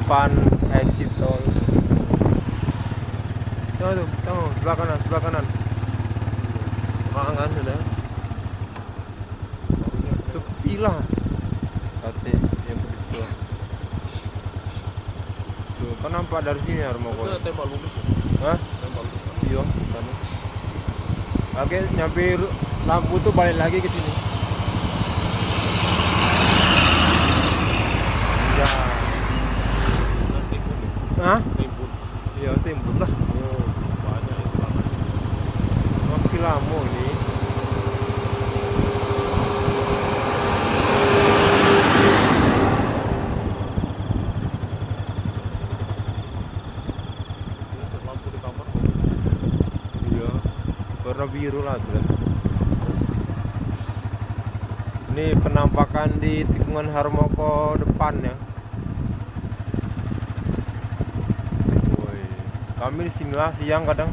depan exit tol. Tuh, sebelah kanan. Mangan sudah. Sepi lah. Kate yang begitu. Tuh, kan nampak dari sini rumah kau. Itu tembak lulus ya? Hah? Tembak lulus. Iya, sana. Oke, nyampe lampu tuh balik lagi ke sini. Ya. Timbun ya? Hah? Timbun. Iya, timbun lah. Oh, banyak itu banget. Masih lama nih. Lampu di kamar. Iya, warna biru lah tuh. Ini penampakan di tikungan Harmoko depan ya. Woi, kami di sinilah siang kadang.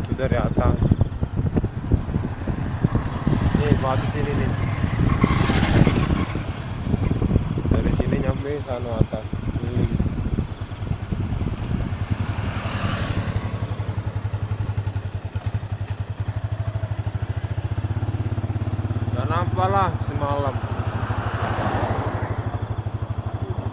Itu dari atas. Nih, batu sini nih. Dari sini nyampe sana atas. Dan apalah semalam.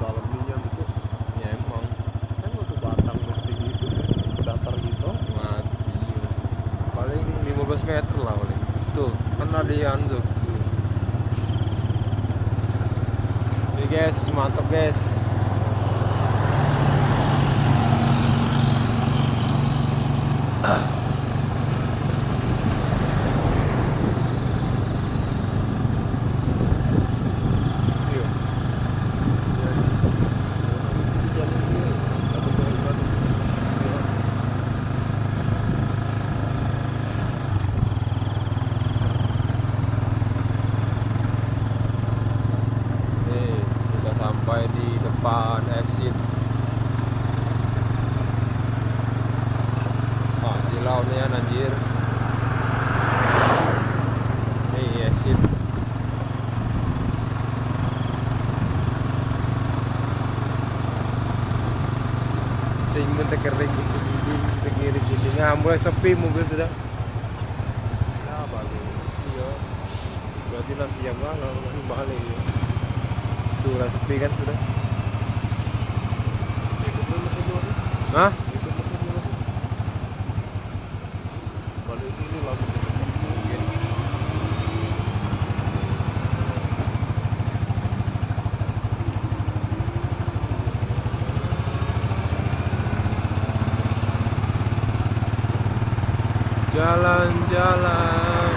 Dalam minyak itu. Ya emang Kan waktu batang mesti gitu. Sedatar gitu. mati. Paling 15 meter lah paling. Tuh, kan ada yang tuh. Ini guys, mantap guys. Iya. Nih, sudah sampai di depan exit. Ah, silau nih ya anjir. Nih exit. Tinggal tekering gini. Nah, mulai sepi mobil sudah. Ya bagus. Iya. Berarti lah siang banget balik. Tuh lah sepi kan sudah. Ikut dulu mesin dulu. Hah? Ikut mesin dulu. Balik sini lampu. Jalan-jalan.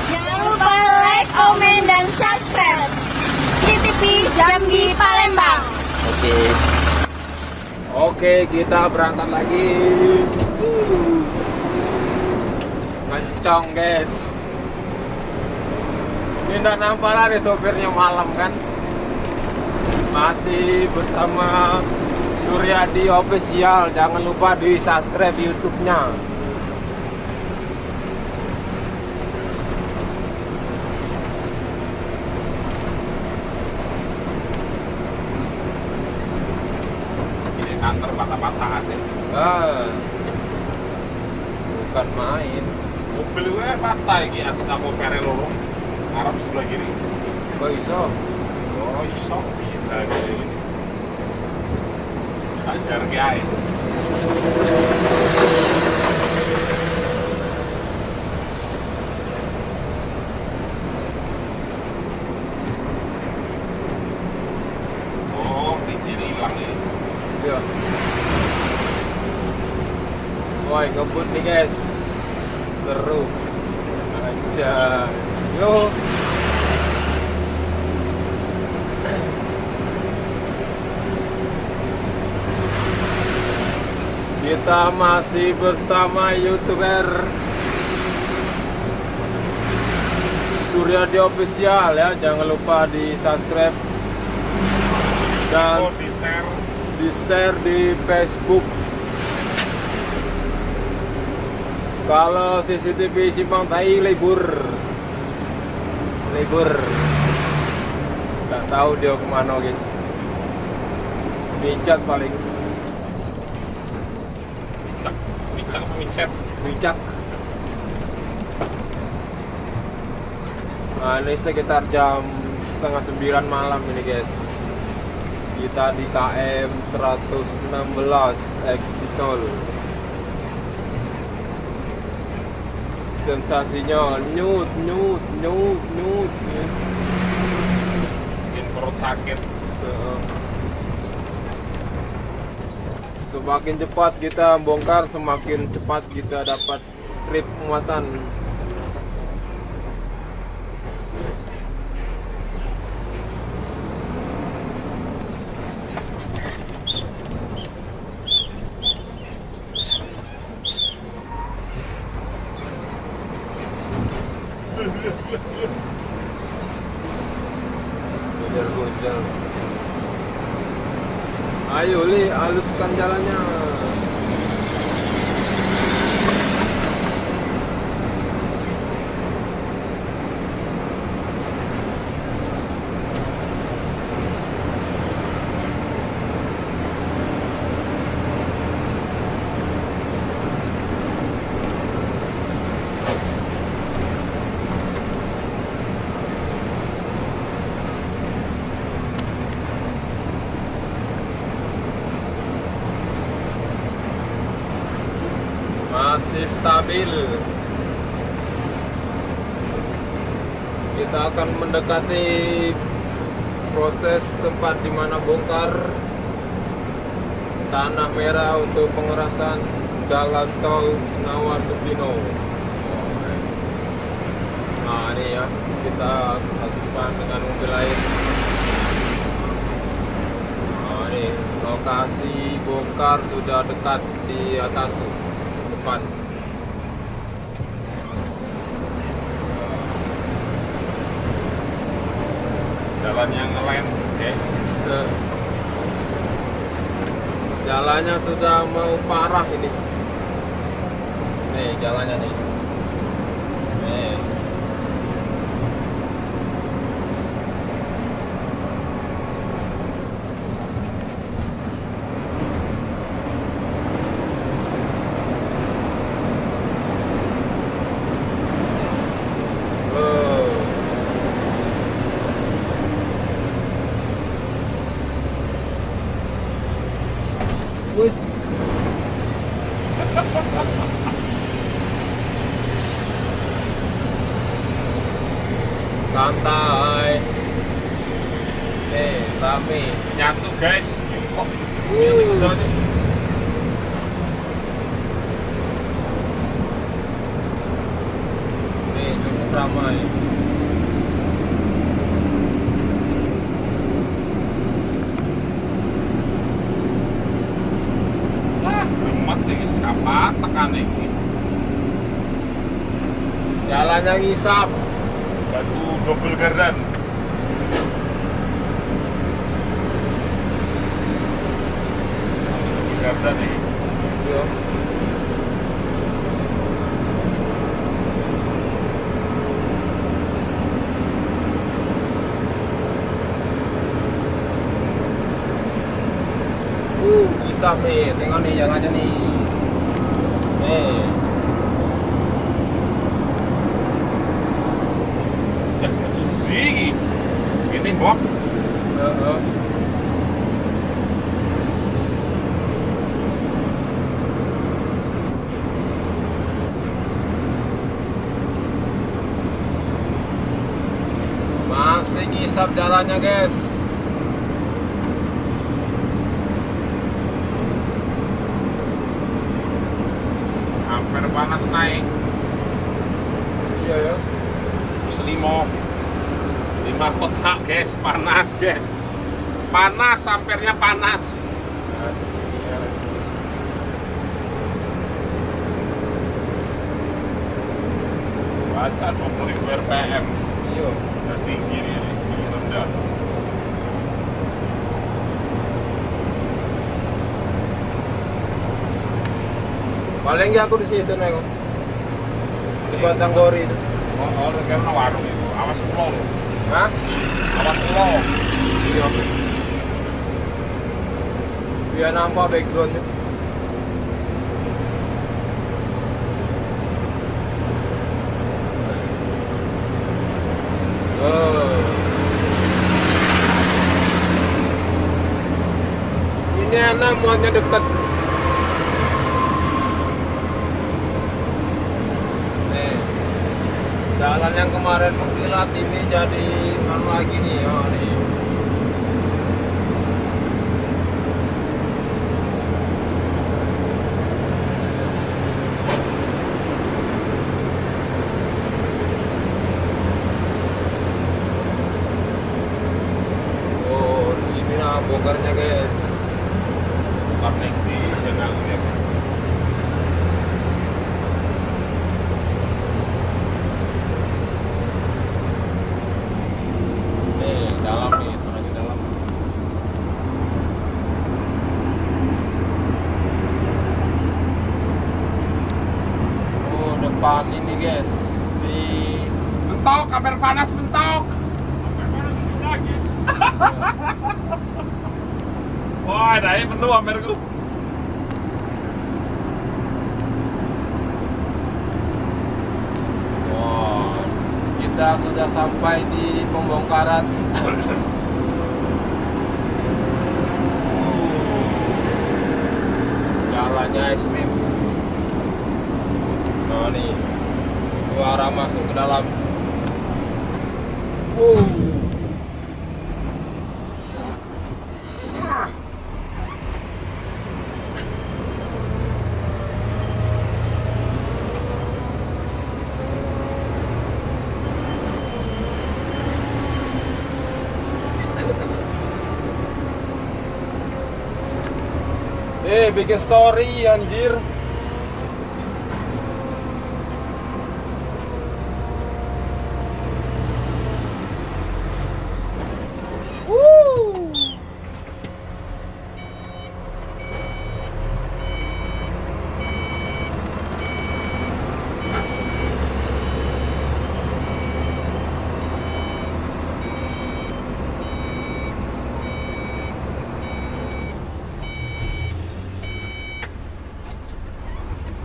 Jangan lupa like, komen, dan subscribe CTV Jambi Palembang. Oke, kita berangkat lagi. Kencang guys. Ini nggak nampak lah nih sopirnya malam kan. Masih bersama Suryadi Official. Jangan lupa di subscribe YouTube-nya. Ini kantor patah-patah sih. Ah, bukan main. Mobil gue patah iki asal aku pere loro. Arab sebelah kiri. Kok iso? Oh, iso bisa kayak gini. Ajar kayak. Oh, ini hilang ya. Iya. Woi, ngebut nih guys. Seru. Aja. Yo. Kita masih bersama YouTuber Suryadi Official ya. Jangan lupa di subscribe dan Oh, di share. di share di Facebook. Kalau CCTV Simpang Tai libur. Nggak tahu dia kemana guys. Micet paling. Micak. Nah ini sekitar jam setengah 9 malam ini guys. Kita di KM 116 exit tol. Sensasinya nyut. Bikin perut sakit. Semakin cepat kita bongkar, semakin cepat kita dapat trip muatan. Gonjal. Ayo Li, haluskan jalannya. Masih stabil. Kita akan mendekati proses tempat di mana bongkar tanah merah untuk pengerasan jalan tol Senawan Tupino. Nah ini ya, kita saksikan dengan mobil lain. Nah ini lokasi bongkar sudah dekat di atas tuh. Jalan yang ngelend, oke. Jalannya sudah mau parah ini. Nih jalannya nih. Nih. Wis. Santai. Rame. Nyatu guys. Oh, ini udah nih. Nih cukup ramai. Apa tekan ini? Jalannya ngisap. Batu double garden. Double garden ini. Yo. Ngisap nih, tengok nih jalannya nih. Jangan tinggi. Ini bok. Masih ngisap jalannya guys. Hampir panas naik. Iya ya. Terus 5 kotak guys, panas guys. Panas, ampernya panas. Baca 20.000 RPM. Iya. Gas tinggi nih, ini rendah. Paling nggak aku di situ nengok. Di Batang Gori itu. Oh, karena warung itu. Awas ulo loh. Hah? Awas ulo. Iya. Biar nampak backgroundnya. Ini enak, muatnya dekat. Nih, jalan yang kemarin mengkilat ini jadi anu lagi nih, oh nih. Oh, di sini nah bongkarnya guys. Karena di sana ya. Nih, dalam nih, menuju dalam. Oh, depan ini guys. Di Mentok, kamera panas mentok. Kamera panas itu lagi. Wah, ada ya penuh kamerku. Wow, kita sudah sampai di pembongkaran. Jalannya ekstrim. Nah nih, dua arah masuk ke dalam. Bikin story anjir.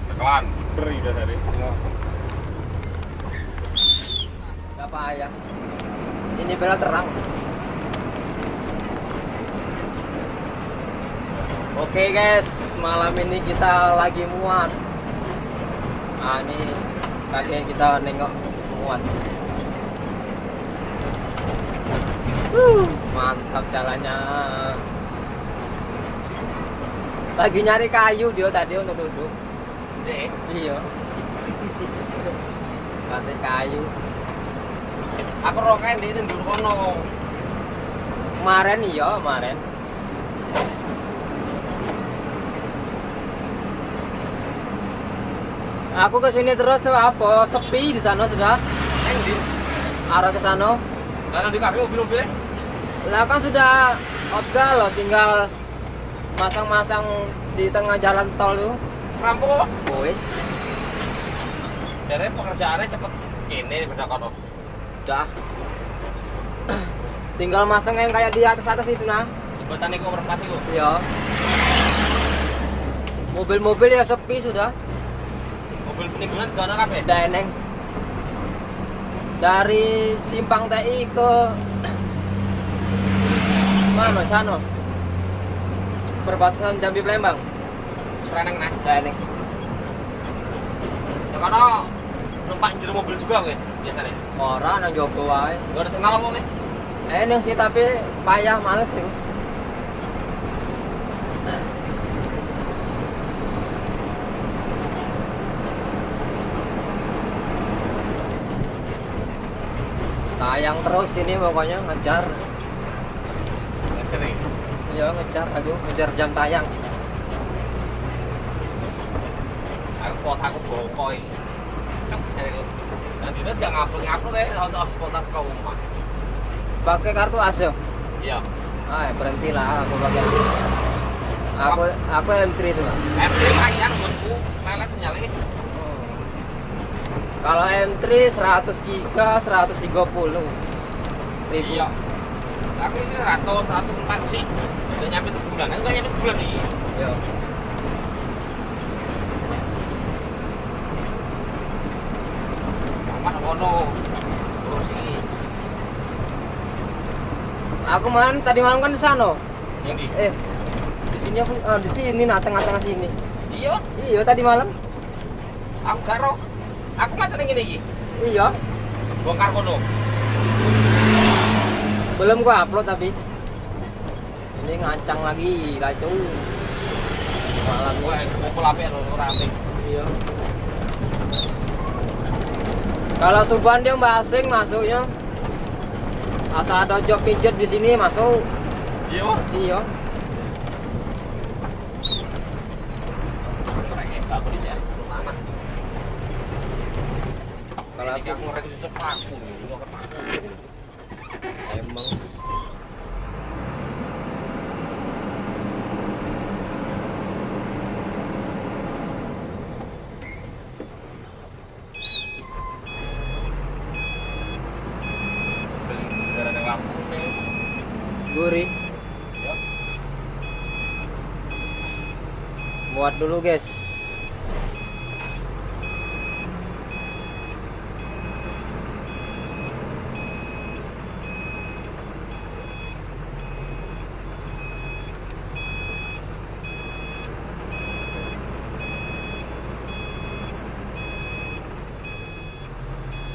Cekelan, beri dah tadi. Gak payah. Ini bela terang. Oke guys, malam ini kita lagi muat. Nah ini kakek kita nengok muat. Mantap jalannya. Lagi nyari kayu dia tadi untuk duduk. Iya. Ganti kayu. Aku roken di ndur kono. Kemarin iya, kemarin. Aku kesini terus tuh apa? Sepi di sana sudah. Endi? Arah ke sana. Lah nanti kabeh mobil-mobil. Lah kan sudah outgal loh, tinggal masang-masang di tengah jalan tol tuh. Serampung kok. Wis, Jare pekerjaannya cepet kene beda kono. udah. Tinggal masang yang kayak di atas-atas itu nah. Jembatan iku overpass iku. Iya. Mobil-mobil ya sepi sudah. Mobil penimbunan segala kabeh. Udah eneng. Dari Simpang TI ke mana sana? Perbatasan Jambi Palembang. Sereneng nah. Udah eneng. Ya kono numpak jero mobil juga kowe biasanya. Orang nang jopo wae. Gak ada signal apa kowe? Eneng sih tapi payah males sih. Tayang terus ini pokoknya ngejar. Sering. Ya ngejar aku, ngejar jam tayang. Aku bokoi. Cuk jare iku. Dan dinas gak ngupload untuk spontan ke rumah. Pakai kartu as ya? Iya. Ah, berhentilah aku pakai. Aku M3 itu, Pak. MP panjang buatku lelet sinyalnya. Kalau M3 100 giga 130 ribu. Iya. Aku isi 100 entar sih. Udah nyampe sebulan. Enggak nyampe sebulan nih. Iya. Aman ono. Terus ini. Aku tadi malam kan di sana. Yang di. Di sini aku di sini nah tengah-tengah sini. Iya. Iya tadi malam. Aku karo. Aku macet ngene iki. Iya. Bongkar kono. Belum gua upload tapi. Ini ngancang lagi, kacau. Malam Wah, ini. kumpul ape lho rame. Iya. Kalau Suban dia mbak asing masuknya. Asal ada job pijet di sini masuk. Iya. Iya. Aku di sini. Tanah. Kalau Ini aku ngerti cepat aku. emang Gara-gara lampu nih. gurih. Ya. Muat dulu guys.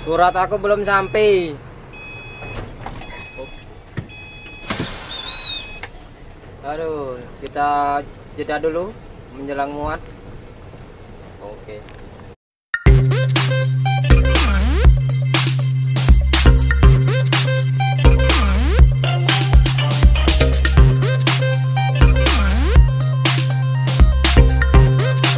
Surat aku belum sampai. Aduh, kita jeda dulu menjelang muat. Oke.